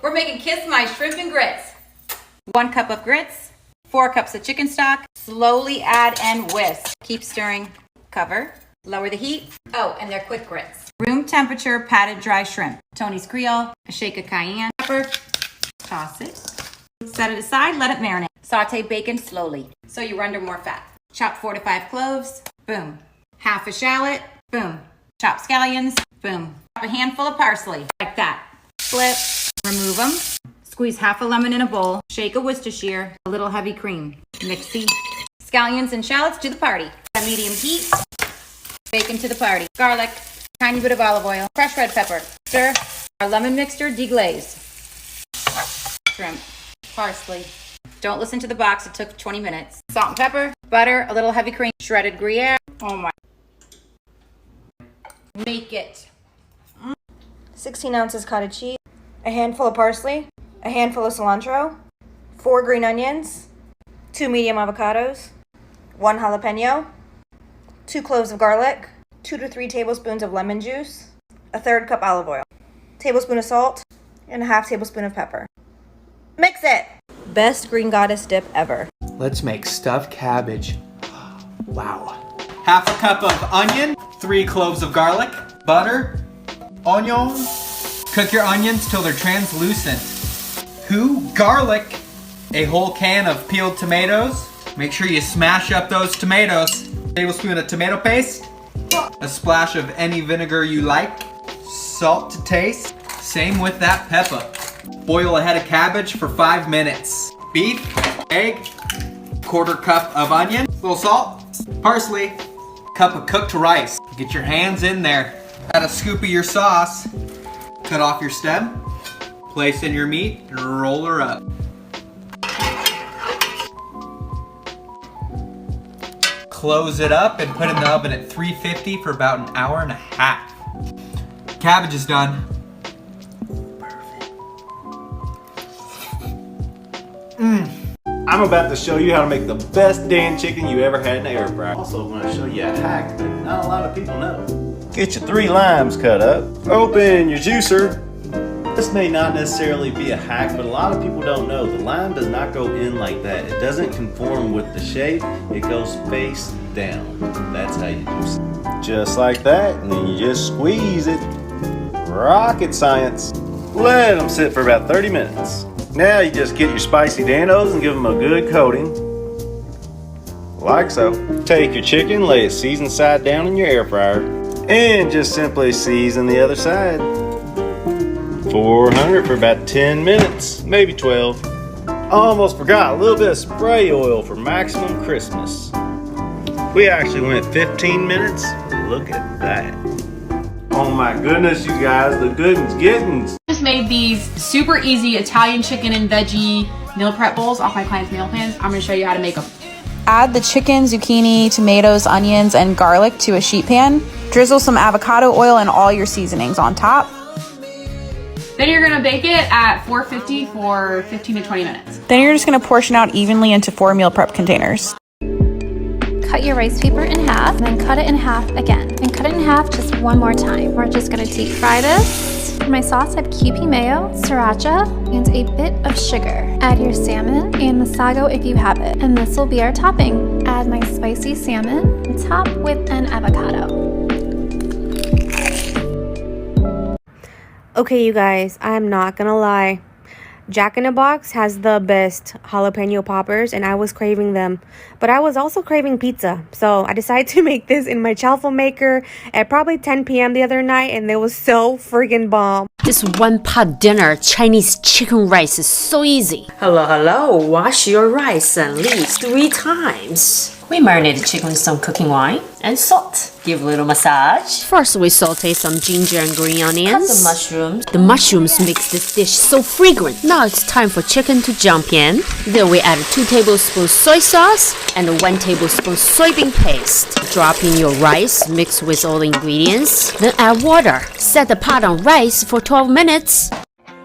We're making Kiss My Shrimp and Grits. 1 cup of grits, 4 cups of chicken stock. Slowly add and whisk. Keep stirring. Cover. Lower the heat. Oh, and they're quick grits. Room temperature patted dry shrimp. Tony's Creole. A shake of cayenne pepper. Toss it. Set it aside. Let it marinate. Saute bacon slowly so you render more fat. Chop 4 to 5 cloves. Boom. Half a shallot. Boom. Chop scallions. Boom. Chop a handful of parsley. Like that. Flip. Remove them. Squeeze half a lemon in a bowl. Shake a Worcestershire. A little heavy cream. Mix the scallions and shallots to the party. At medium heat. Bacon to the party. Garlic. Tiny bit of olive oil. Fresh red pepper. Stir. Our lemon mixture deglaze. Shrimp. Parsley. Don't listen to the box. It took 20 minutes. Salt and pepper. Butter. A little heavy cream. Shredded Gruyere. Oh my. Make it. 16 ounces cottage cheese. A handful of parsley. A handful of cilantro. 4 green onions. 2 medium avocados. 1 jalapeno. 2 cloves of garlic. 2 to 3 tablespoons of lemon juice. A 1/3 cup olive oil. Tablespoon of salt. And a 1/2 tablespoon of pepper. Mix it! Best green goddess dip ever. Let's make stuffed cabbage. Wow. 1/2 cup of onion, 3 cloves of garlic, butter, onion. Cook your onions till they're translucent. Garlic. A whole can of peeled tomatoes. Make sure you smash up those tomatoes. Tablespoon of tomato paste. A splash of any vinegar you like. Salt to taste. Same with that pepper. Boil a head of cabbage for 5 minutes. Beef, egg, 1/4 cup of onion, little salt, parsley, cup of cooked rice. Get your hands in there. Add a scoop of your sauce. Cut off your stem. Place in your meat and roll her up. Close it up and put it in the oven at 350 for about 1.5 hours. Cabbage is done. I'm about to show you how to make the best Dan chicken you ever had in the air fryer. Also, I'm going to show you a hack that not a lot of people know. Get your 3 limes cut up. Open your juicer. This may not necessarily be a hack, but a lot of people don't know. The lime does not go in like that. It doesn't conform with the shape. It goes face down. That's how you juice it. Just like that, and then you just squeeze it. Rocket science. Let them sit for about 30 minutes. Now you just get your spicy Danos and give them a good coating. Like so. Take your chicken, lay it seasoned side down in your air fryer, and just simply season the other side. 400 for about 10 minutes, maybe 12. Almost forgot, a little bit of spray oil for maximum crispness. We actually went 15 minutes. Look at that. Oh my goodness, you guys, the goodens gettins. Just made these super easy Italian chicken and veggie meal prep bowls off my client's meal plans. I'm gonna show you how to make them. Add the chicken, zucchini, tomatoes, onions, and garlic to a sheet pan. Drizzle some avocado oil and all your seasonings on top. Then you're gonna bake it at 450 for 15 to 20 minutes. Then you're just gonna portion out evenly into 4 meal prep containers. Cut your rice paper in half, and then cut it in half again. And cut it in half just 1 more time. We're just gonna deep fry this. For my sauce, I have Kewpie mayo, sriracha, and a bit of sugar. Add your salmon and masago if you have it. And this will be our topping. Add my spicy salmon and top with an avocado. Okay, you guys, I'm not gonna lie. Jack in the Box has the best jalapeno poppers, and I was craving them. But I was also craving pizza. So I decided to make this in my chalfo maker at probably 10 p.m. the other night, and it was so friggin' bomb. This one-pot dinner Chinese chicken rice is so easy. Hello. Wash your rice at least 3 times. We marinate the chicken with some cooking wine and salt. Give a little massage. First, we saute some ginger and green onions. Cut the mushrooms. The mushrooms makes this dish so fragrant. Now it's time for chicken to jump in. Then we add 2 tablespoons soy sauce and 1 tablespoon soybean paste. Drop in your rice, mix with all the ingredients. Then add water. Set the pot on rice for 12 minutes.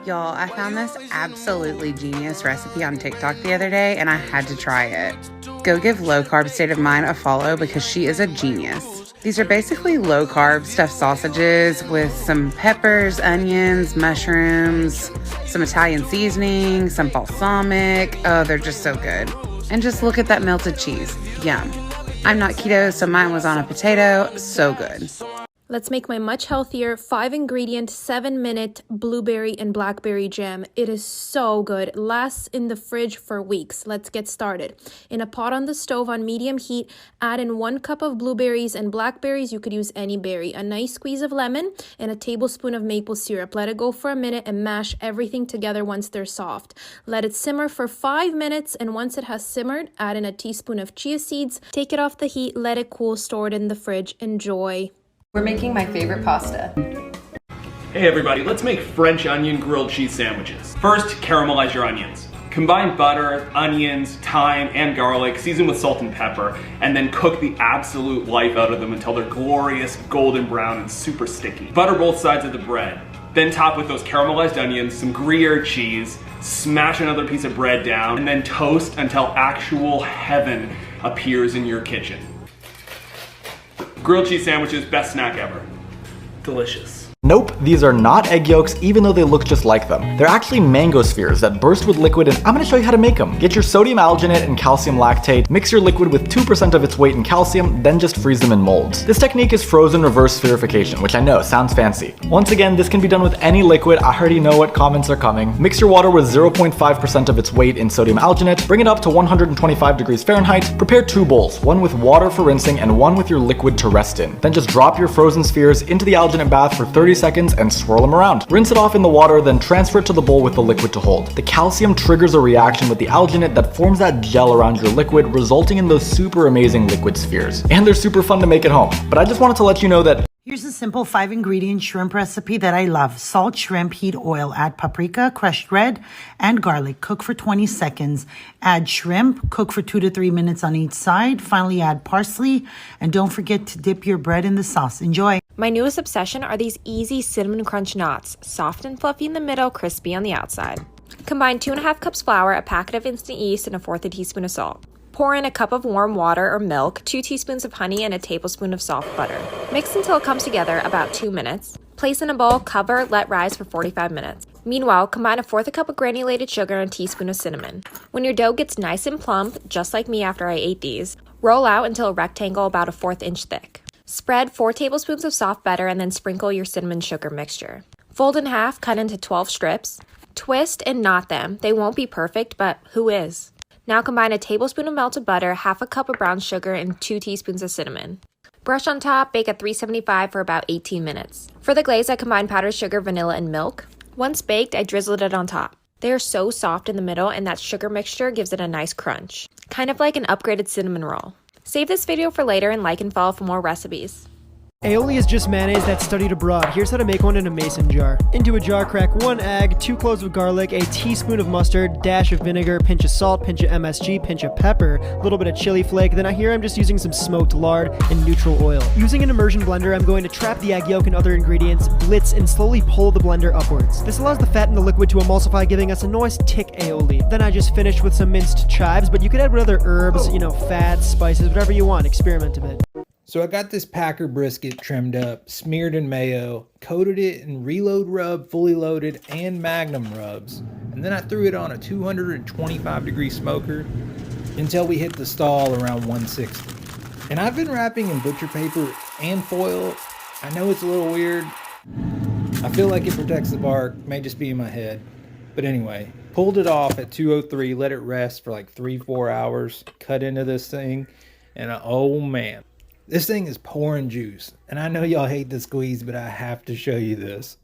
Y'all, I found this absolutely genius recipe on TikTok the other day, and I had to try it. Go give Low Carb State of Mind a follow because she is a genius. These are basically low-carb stuffed sausages with some peppers, onions, mushrooms, some Italian seasoning, some balsamic. Oh, they're just so good. And just look at that melted cheese. Yum. I'm not keto, so mine was on a potato. So good. Let's make my much healthier 5-ingredient, 7-minute blueberry and blackberry jam. It is so good. Lasts in the fridge for weeks. Let's get started. In a pot on the stove on medium heat, add in 1 cup of blueberries and blackberries. You could use any berry. A nice squeeze of lemon and a tablespoon of maple syrup. Let it go for a minute and mash everything together once they're soft. Let it simmer for 5 minutes, and once it has simmered, add in a teaspoon of chia seeds. Take it off the heat, let it cool, store it in the fridge. Enjoy. We're making my favorite pasta. Hey everybody, let's make French onion grilled cheese sandwiches. First, caramelize your onions. Combine butter, onions, thyme, and garlic, season with salt and pepper, and then cook the absolute life out of them until they're glorious, golden brown, and super sticky. Butter both sides of the bread. Then top with those caramelized onions, some Gruyere cheese, smash another piece of bread down, and then toast until actual heaven appears in your kitchen. Grilled cheese sandwiches, best snack ever. Delicious. Nope, these are not egg yolks even though they look just like them. They're actually mango spheres that burst with liquid, and I'm gonna show you how to make them. Get your sodium alginate and calcium lactate, mix your liquid with 2% of its weight in calcium, then just freeze them in molds. This technique is frozen reverse spherification, which I know sounds fancy. Once again, this can be done with any liquid. I already know what comments are coming. Mix your water with 0.5% of its weight in sodium alginate, bring it up to 125 degrees Fahrenheit, prepare 2 bowls, one with water for rinsing and one with your liquid to rest in. Then just drop your frozen spheres into the alginate bath for 30 seconds and swirl them around. Rinse it off in the water, then transfer it to the bowl with the liquid to hold. The calcium triggers a reaction with the alginate that forms that gel around your liquid, resulting in those super amazing liquid spheres. And they're super fun to make at home. But I just wanted to let you know that here's a simple 5-ingredient shrimp recipe that I love. Salt, shrimp, heat oil. Add paprika, crushed red, and garlic. Cook for 20 seconds. Add shrimp. Cook for 2 to 3 minutes on each side. Finally, add parsley. And don't forget to dip your bread in the sauce. Enjoy. My newest obsession are these easy cinnamon crunch knots. Soft and fluffy in the middle, crispy on the outside. Combine 2.5 cups flour, a packet of instant yeast, and 1/4 a teaspoon of salt. Pour in a cup of warm water or milk, 2 teaspoons of honey, and a tablespoon of soft butter. Mix until it comes together, about 2 minutes. Place in a bowl, cover, let rise for 45 minutes. Meanwhile, combine 1/4 cup of granulated sugar and a teaspoon of cinnamon. When your dough gets nice and plump, just like me after I ate these, roll out until a rectangle about 1/4 inch thick. Spread 4 tablespoons of soft butter and then sprinkle your cinnamon sugar mixture. Fold in half, cut into 12 strips. Twist and knot them. They won't be perfect, but who is? Now combine a tablespoon of melted butter, 1/2 cup of brown sugar, and 2 teaspoons of cinnamon. Brush on top, bake at 375 for about 18 minutes. For the glaze, I combined powdered sugar, vanilla, and milk. Once baked, I drizzled it on top. They are so soft in the middle, and that sugar mixture gives it a nice crunch. Kind of like an upgraded cinnamon roll. Save this video for later and like and follow for more recipes. Aioli is just mayonnaise that's studied abroad. Here's how to make one in a mason jar. Into a jar, crack 1 egg, 2 cloves of garlic, a teaspoon of mustard, dash of vinegar, pinch of salt, pinch of MSG, pinch of pepper, a little bit of chili flake. Then here I'm just using some smoked lard and neutral oil. Using an immersion blender, I'm going to trap the egg yolk and other ingredients, blitz, and slowly pull the blender upwards. This allows the fat in the liquid to emulsify, giving us a nice thick aioli. Then I just finished with some minced chives, but you could add with other herbs, fats, spices, whatever you want. Experiment a bit. So I got this Packer brisket trimmed up, smeared in mayo, coated it in reload rub, fully loaded, and magnum rubs. And then I threw it on a 225 degree smoker until we hit the stall around 160. And I've been wrapping in butcher paper and foil. I know it's a little weird. I feel like it protects the bark, may just be in my head. But anyway, pulled it off at 203, let it rest for like 3-4 hours, cut into this thing, and oh man. This thing is pouring juice, and I know y'all hate the squeeze, but I have to show you this.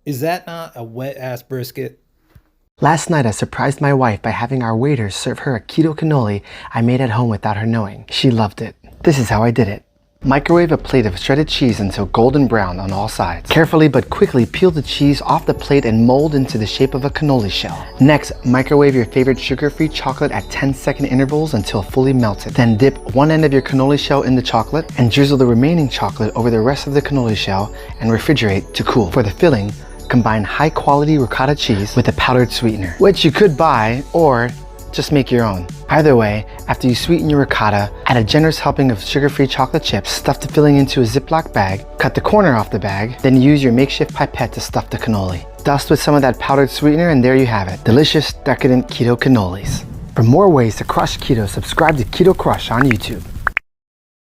Is that not a wet-ass brisket? Last night I surprised my wife by having our waiters serve her a keto cannoli I made at home without her knowing. She loved it. This is how I did it. Microwave a plate of shredded cheese until golden brown on all sides. Carefully but quickly peel the cheese off the plate and mold into the shape of a cannoli shell. Next, microwave your favorite sugar-free chocolate at 10-second intervals until fully melted. Then dip one end of your cannoli shell in the chocolate and drizzle the remaining chocolate over the rest of the cannoli shell and refrigerate to cool. For the filling, combine high-quality ricotta cheese with a powdered sweetener, which you could buy or just make your own. Either way, after you sweeten your ricotta, add a generous helping of sugar-free chocolate chips, stuff the filling into a Ziploc bag, cut the corner off the bag, then use your makeshift pipette to stuff the cannoli. Dust with some of that powdered sweetener and there you have it. Delicious, decadent keto cannolis. For more ways to crush keto, subscribe to Keto Crush on YouTube.